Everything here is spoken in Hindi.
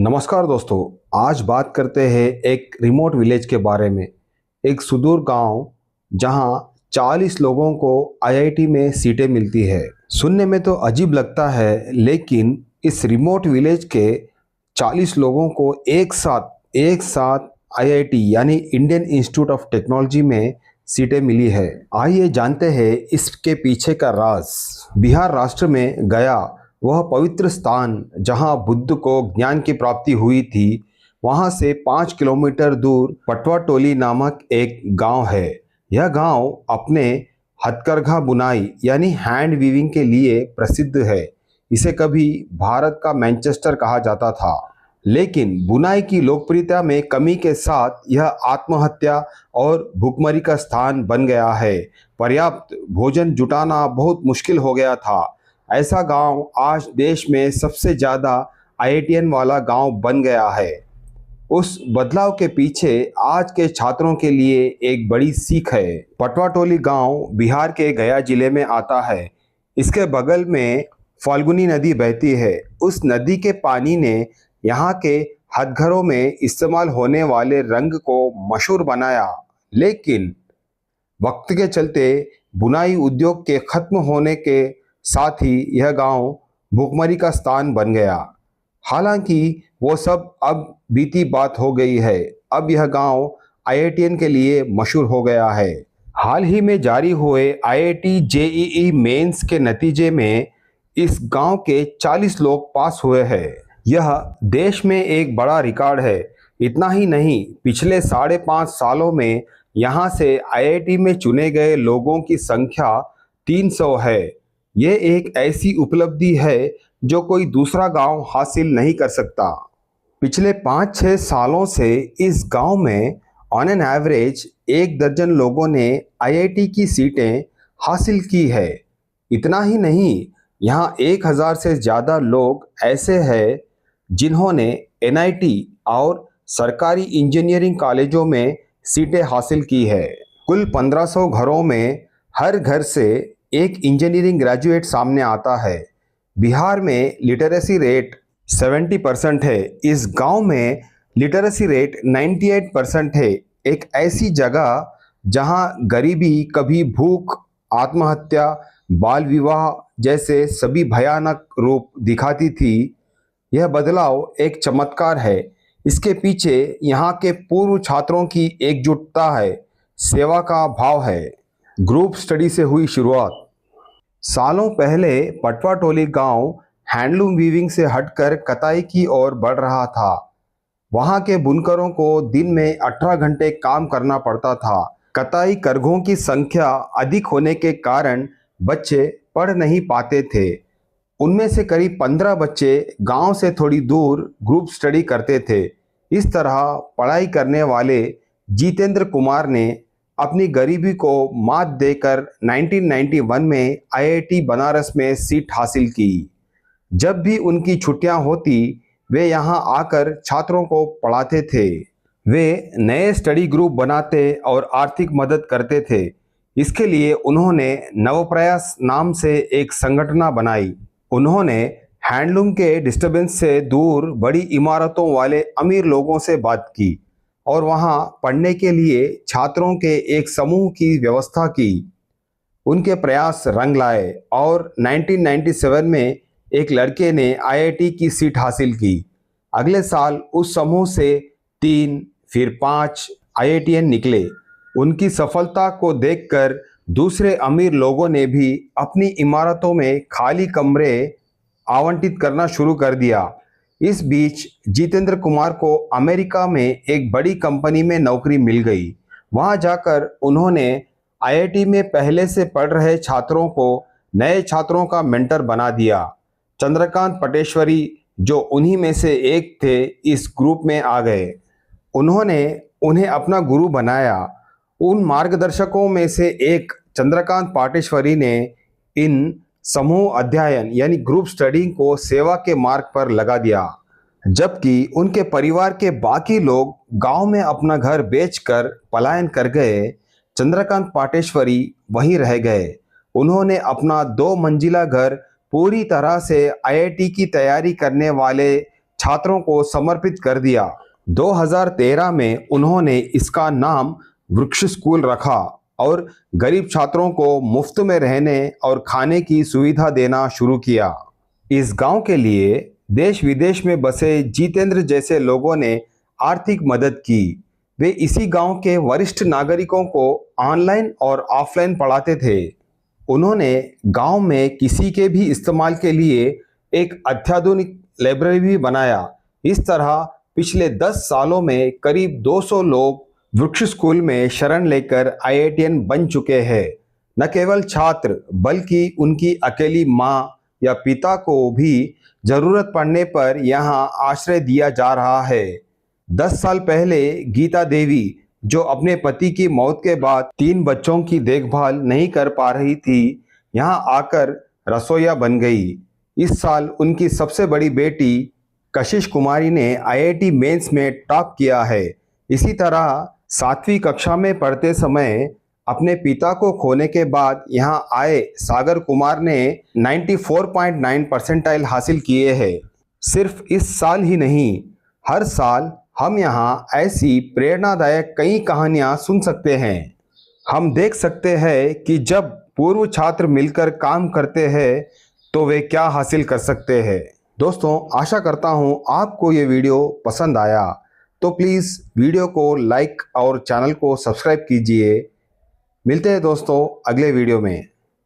नमस्कार दोस्तों। आज बात करते हैं एक रिमोट विलेज के बारे में। एक सुदूर गांव जहां 40 लोगों को आईआईटी में सीटें मिलती है। सुनने में तो अजीब लगता है, लेकिन इस रिमोट विलेज के 40 लोगों को एक साथ आईआईटी यानी इंडियन इंस्टीट्यूट ऑफ टेक्नोलॉजी में सीटें मिली है। आइए जानते हैं इसके पीछे का राज। बिहार राष्ट्र में गया, वह पवित्र स्थान जहां बुद्ध को ज्ञान की प्राप्ति हुई थी, वहां से 5 किलोमीटर दूर पटवाटोली नामक एक गांव है। यह गांव अपने हथकरघा बुनाई यानी हैंड वीविंग के लिए प्रसिद्ध है। इसे कभी भारत का मैनचेस्टर कहा जाता था, लेकिन बुनाई की लोकप्रियता में कमी के साथ यह आत्महत्या और भुखमरी का स्थान बन गया है। पर्याप्त भोजन जुटाना बहुत मुश्किल हो गया था। ऐसा गांव आज देश में सबसे ज़्यादा आईआईटीएन वाला गांव बन गया है। उस बदलाव के पीछे आज के छात्रों के लिए एक बड़ी सीख है। पटवाटोली गांव बिहार के गया जिले में आता है। इसके बगल में फाल्गुनी नदी बहती है। उस नदी के पानी ने यहाँ के हथघरों में इस्तेमाल होने वाले रंग को मशहूर बनाया, लेकिन वक्त के चलते बुनाई उद्योग के खत्म होने के साथ ही यह गांव भुखमरी का स्थान बन गया। हालांकि वो सब अब बीती बात हो गई है। अब यह गांव आईआईटीएन के लिए मशहूर हो गया है। हाल ही में जारी हुए आईआईटी जेईई मेंस के नतीजे में इस गांव के 40 लोग पास हुए हैं। यह देश में एक बड़ा रिकॉर्ड है। इतना ही नहीं, पिछले 5.5 सालों में यहाँ से आईआईटी में चुने गए लोगों की संख्या 300 है। ये एक ऐसी उपलब्धि है जो कोई दूसरा गांव हासिल नहीं कर सकता। पिछले 5-6 सालों से इस गांव में ऑन एन एवरेज 1 दर्जन लोगों ने आईआईटी की सीटें हासिल की है। इतना ही नहीं, यहाँ 1000 से ज़्यादा लोग ऐसे हैं जिन्होंने एनआईटी और सरकारी इंजीनियरिंग कॉलेजों में सीटें हासिल की है। कुल 1500 घरों में हर घर से एक इंजीनियरिंग ग्रेजुएट सामने आता है। बिहार में लिटरेसी रेट 70% है। इस गांव में लिटरेसी रेट 98% है। एक ऐसी जगह जहां गरीबी कभी भूख, आत्महत्या, बाल विवाह जैसे सभी भयानक रूप दिखाती थी। यह बदलाव एक चमत्कार है। इसके पीछे यहाँ के पूर्व छात्रों की एकजुटता है, सेवा का भाव है। ग्रुप स्टडी से हुई शुरुआत। सालों पहले पटवाटोली गांव हैंडलूम वीविंग से हटकर कताई की ओर बढ़ रहा था। वहां के बुनकरों को दिन में 18 घंटे काम करना पड़ता था। कताई करघों की संख्या अधिक होने के कारण बच्चे पढ़ नहीं पाते थे। उनमें से करीब 15 बच्चे गांव से थोड़ी दूर ग्रुप स्टडी करते थे। इस तरह पढ़ाई करने वाले जितेंद्र कुमार ने अपनी गरीबी को मात देकर 1991 में आईआईटी बनारस में सीट हासिल की। जब भी उनकी छुट्टियां होती, वे यहां आकर छात्रों को पढ़ाते थे। वे नए स्टडी ग्रुप बनाते और आर्थिक मदद करते थे। इसके लिए उन्होंने नवप्रयास नाम से एक संगठन बनाई। उन्होंने हैंडलूम के डिस्टर्बेंस से दूर बड़ी इमारतों वाले अमीर लोगों से बात की और वहां पढ़ने के लिए छात्रों के एक समूह की व्यवस्था की। उनके प्रयास रंग लाए और 1997 में एक लड़के ने आईआईटी की सीट हासिल की। अगले साल उस समूह से 3 फिर 5 आईआईटीएन निकले। उनकी सफलता को देखकर दूसरे अमीर लोगों ने भी अपनी इमारतों में खाली कमरे आवंटित करना शुरू कर दिया। इस बीच जितेंद्र कुमार को अमेरिका में एक बड़ी कंपनी में नौकरी मिल गई। वहां जाकर उन्होंने आईआईटी में पहले से पढ़ रहे छात्रों को नए छात्रों का मेंटर बना दिया। चंद्रकांत पटेश्वरी, जो उन्हीं में से एक थे, इस ग्रुप में आ गए। उन्होंने उन्हें अपना गुरु बनाया। उन मार्गदर्शकों में से एक चंद्रकांत पाटेश्वरी ने इन समूह अध्ययन यानी ग्रुप स्टडी को सेवा के मार्ग पर लगा दिया, जबकि उनके परिवार के बाकी लोग गांव में अपना घर बेचकर पलायन कर गए। चंद्रकांत पाटेश्वरी वहीं रह गए। उन्होंने अपना 2 मंजिला घर पूरी तरह से आईआईटी की तैयारी करने वाले छात्रों को समर्पित कर दिया। 2013 में उन्होंने इसका नाम वृक्ष स्कूल रखा और गरीब छात्रों को मुफ्त में रहने और खाने की सुविधा देना शुरू किया। इस गांव के लिए देश विदेश में बसे जितेंद्र जैसे लोगों ने आर्थिक मदद की। वे इसी गांव के वरिष्ठ नागरिकों को ऑनलाइन और ऑफलाइन पढ़ाते थे। उन्होंने गांव में किसी के भी इस्तेमाल के लिए एक अत्याधुनिक लाइब्रेरी भी बनाया। इस तरह पिछले 10 सालों में करीब 200 लोग वृक्ष स्कूल में शरण लेकर आईआईटीएन बन चुके हैं। न केवल छात्र बल्कि उनकी अकेली माँ या पिता को भी जरूरत पड़ने पर यहाँ आश्रय दिया जा रहा है। 10 साल पहले गीता देवी, जो अपने पति की मौत के बाद 3 बच्चों की देखभाल नहीं कर पा रही थी, यहाँ आकर रसोइया बन गई। इस साल उनकी सबसे बड़ी बेटी कशिश कुमारी ने आईआईटी मेंस में टॉप किया है। इसी तरह 7वीं कक्षा में पढ़ते समय अपने पिता को खोने के बाद यहाँ आए सागर कुमार ने 94.9 परसेंटाइल हासिल किए हैं। सिर्फ इस साल ही नहीं, हर साल हम यहाँ ऐसी प्रेरणादायक कई कहानियाँ सुन सकते हैं। हम देख सकते हैं कि जब पूर्व छात्र मिलकर काम करते हैं तो वे क्या हासिल कर सकते हैं। दोस्तों, आशा करता हूँ आपको ये वीडियो पसंद आया, तो प्लीज़ वीडियो को लाइक और चैनल को सब्सक्राइब कीजिए। मिलते हैं दोस्तों अगले वीडियो में।